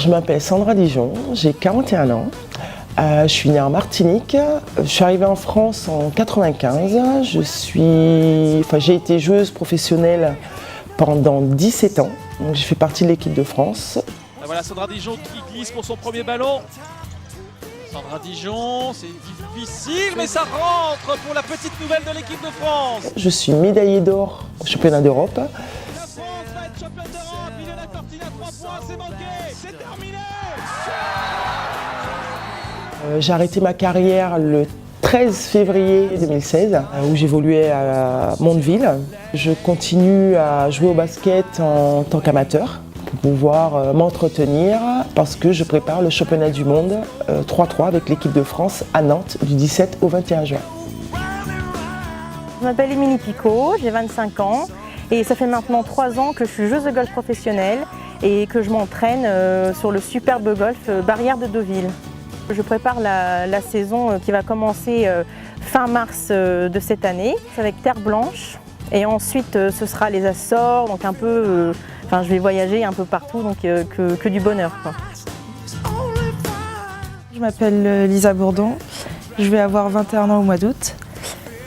je m'appelle Sandra Dijon, j'ai 41 ans. Je suis née en Martinique. Je suis arrivée en France en 95. J'ai été joueuse professionnelle pendant 17 ans. Donc j'ai fait partie de l'équipe de France. Voilà Sandra Dijon qui glisse pour son premier ballon. Sandra Dijon, c'est difficile, mais ça rentre pour la petite nouvelle de l'équipe de France. Je suis médaillée d'or au championnat d'Europe. La France va être championne d'Europe, il est la Cortina, 3 points, c'est manqué, c'est terminé. J'ai arrêté ma carrière le 13 février 2016, où j'évoluais à Mondeville. Je continue à jouer au basket en tant qu'amateur pour pouvoir m'entretenir parce que je prépare le championnat du monde 3-3 avec l'équipe de France à Nantes du 17 au 21 juin. Je m'appelle Émilie Picot, j'ai 25 ans et ça fait maintenant 3 ans que je suis joueuse de golf professionnelle et que je m'entraîne sur le superbe golf Barrière de Deauville. Je prépare la saison qui va commencer fin mars de cette année avec terre blanche et ensuite ce sera les Açores, donc un peu, je vais voyager un peu partout, donc que du bonheur, quoi. Je m'appelle Lisa Bourdon, je vais avoir 21 ans au mois d'août.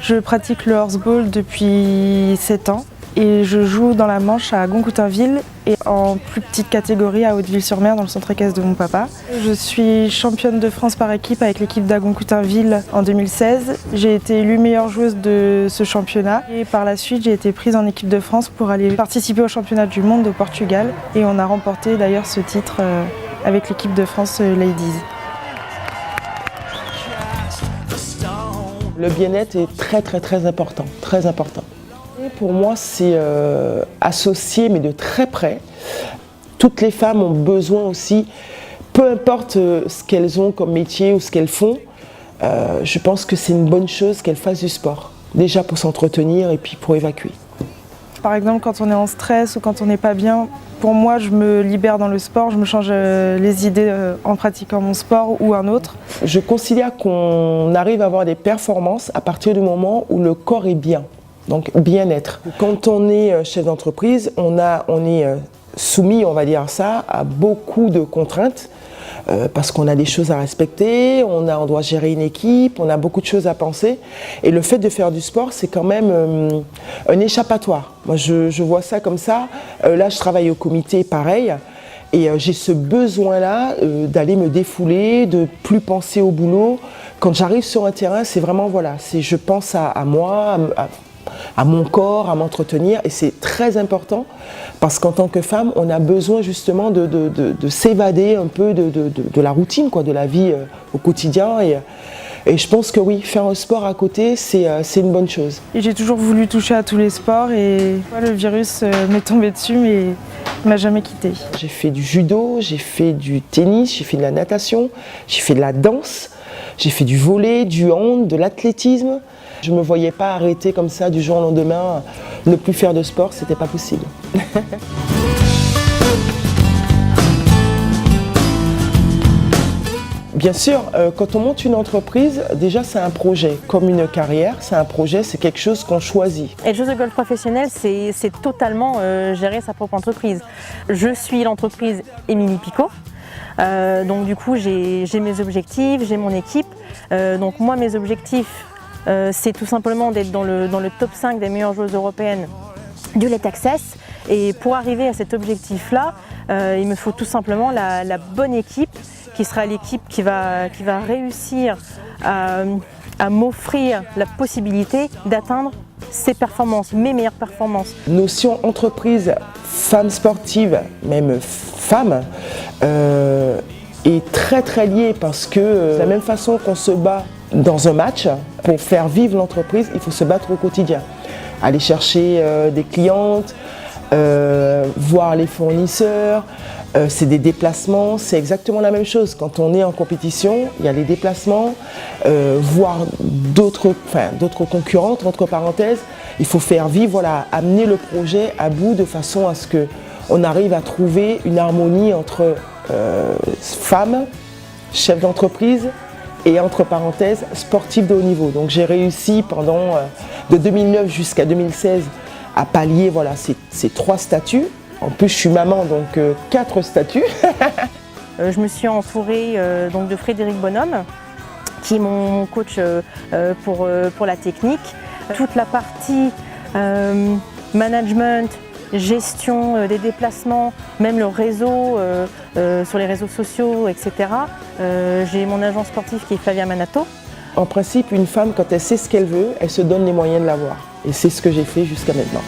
Je pratique le horseball depuis 7 ans et je joue dans la Manche à Goncoutainville et en plus petite catégorie à Hauteville-sur-Mer dans le centre équestre de mon papa. Je suis championne de France par équipe avec l'équipe d'Agoncoutainville en 2016. J'ai été élue meilleure joueuse de ce championnat et par la suite j'ai été prise en équipe de France pour aller participer au championnat du monde au Portugal et on a remporté d'ailleurs ce titre avec l'équipe de France Ladies. Le bien-être est très important, très important. Et pour moi, c'est associé, mais de très près. Toutes les femmes ont besoin aussi, peu importe ce qu'elles ont comme métier ou ce qu'elles font, je pense que c'est une bonne chose qu'elles fassent du sport. Déjà pour s'entretenir et puis pour évacuer. Par exemple, quand on est en stress ou quand on n'est pas bien, pour moi, je me libère dans le sport, je me change les idées en pratiquant mon sport ou un autre. Je considère qu'on arrive à avoir des performances à partir du moment où le corps est bien, donc bien-être. Quand on est chef d'entreprise, on est soumis, on va dire ça, à beaucoup de contraintes parce qu'on a des choses à respecter, on doit gérer une équipe, on a beaucoup de choses à penser. Et le fait de faire du sport, c'est quand même un échappatoire. Moi, je vois ça comme ça. Là, je travaille au comité, pareil. Et j'ai ce besoin-là d'aller me défouler, de plus penser au boulot. Quand j'arrive sur un terrain, c'est vraiment, voilà, je pense à moi, à mon corps, à m'entretenir. Et c'est très important parce qu'en tant que femme, on a besoin justement de s'évader un peu de la routine, quoi, de la vie au quotidien. Et je pense que oui, faire un sport à côté, c'est une bonne chose. Et j'ai toujours voulu toucher à tous les sports et le virus m'est tombé dessus, mais il m'a jamais quittée. J'ai fait du judo, j'ai fait du tennis, j'ai fait de la natation, j'ai fait de la danse, j'ai fait du volley, du hand, de l'athlétisme. Je ne me voyais pas arrêter comme ça du jour au lendemain, ne plus faire de sport, c'était pas possible. Bien sûr, quand on monte une entreprise, déjà c'est un projet, comme une carrière, c'est un projet, c'est quelque chose qu'on choisit. Être joueuse de golf professionnelle, c'est totalement gérer sa propre entreprise. Je suis l'entreprise Émilie Picot, donc du coup j'ai mes objectifs, j'ai mon équipe. Donc moi mes objectifs, c'est tout simplement d'être dans le top 5 des meilleures joueuses européennes du Let Access. Et pour arriver à cet objectif-là, il me faut tout simplement la bonne équipe, qui sera l'équipe qui va réussir à m'offrir la possibilité d'atteindre ces performances, mes meilleures performances. Notion entreprise, femme sportive, même femme, est très liée parce que de la même façon qu'on se bat dans un match, pour faire vivre l'entreprise, il faut se battre au quotidien. Aller chercher des clientes, voir les fournisseurs, c'est des déplacements, c'est exactement la même chose. Quand on est en compétition, il y a les déplacements, voir d'autres concurrentes, entre parenthèses. Il faut faire vivre, voilà, amener le projet à bout de façon à ce qu'on arrive à trouver une harmonie entre femmes, chefs d'entreprise, et entre parenthèses, sportif de haut niveau. Donc j'ai réussi pendant de 2009 jusqu'à 2016 à pallier, voilà, ces 3 statuts. En plus je suis maman, donc 4 statuts. je me suis entourée donc de Frédéric Bonhomme, qui est mon coach pour la technique. Toute la partie management, gestion des déplacements, même le réseau, sur les réseaux sociaux, etc. J'ai mon agent sportif qui est Flavia Manato. En principe, une femme, quand elle sait ce qu'elle veut, elle se donne les moyens de l'avoir. Et c'est ce que j'ai fait jusqu'à maintenant.